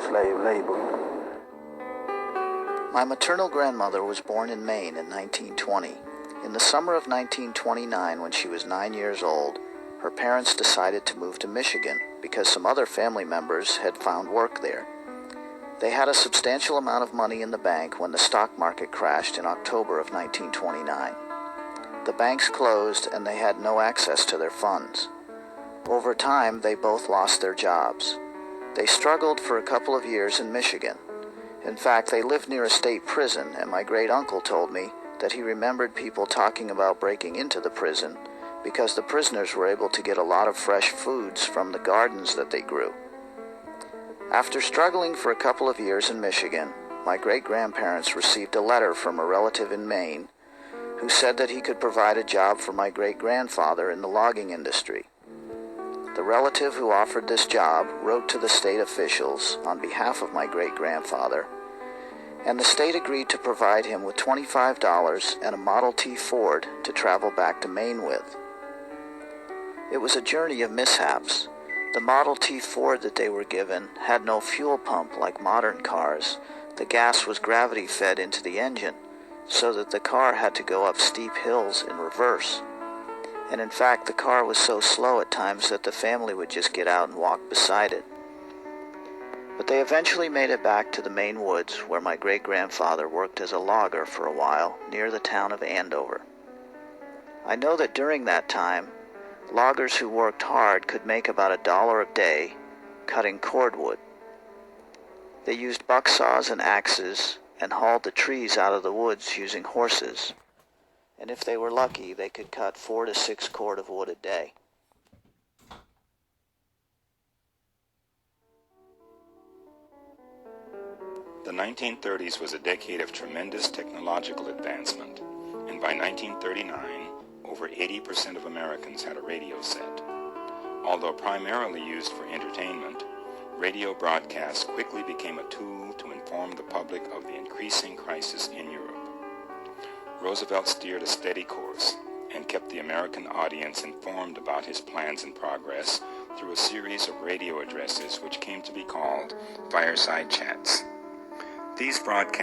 slave labor. My maternal grandmother was born in Maine in 1920. In the summer of 1929, when she was 9 years old, her parents decided to move to Michigan because some other family members had found work there. They had a substantial amount of money in the bank when the stock market crashed in October of 1929. The banks closed and they had no access to their funds. Over time, they both lost their jobs. They struggled for a couple of years in Michigan. In fact, they lived near a state prison, and my great-uncle told me that he remembered people talking about breaking into the prison because the prisoners were able to get a lot of fresh foods from the gardens that they grew. After struggling for a couple of years in Michigan, my great-grandparents received a letter from a relative in Maine who said that he could provide a job for my great-grandfather in the logging industry. The relative who offered this job wrote to the state officials on behalf of my great-grandfather, and the state agreed to provide him with $25 and a Model T Ford to travel back to Maine with. It was a journey of mishaps. The Model T Ford that they were given had no fuel pump like modern cars. The gas was gravity-fed into the engine, so that the car had to go up steep hills in reverse. And in fact, the car was so slow at times that the family would just get out and walk beside it. But they eventually made it back to the Maine woods, where my great-grandfather worked as a logger for a while near the town of Andover. I know that during that time, loggers who worked hard could make about $1 a day cutting cordwood. They used buck saws and axes and hauled the trees out of the woods using horses. And if they were lucky, they could cut 4 to 6 cord of wood a day. The 1930s was a decade of tremendous technological advancement, and by 1939, over 80% of Americans had a radio set. Although primarily used for entertainment, radio broadcasts quickly became a tool to inform the public of the increasing crisis in Europe. Roosevelt steered a steady course and kept the American audience informed about his plans and progress through a series of radio addresses which came to be called fireside chats. These broadcasts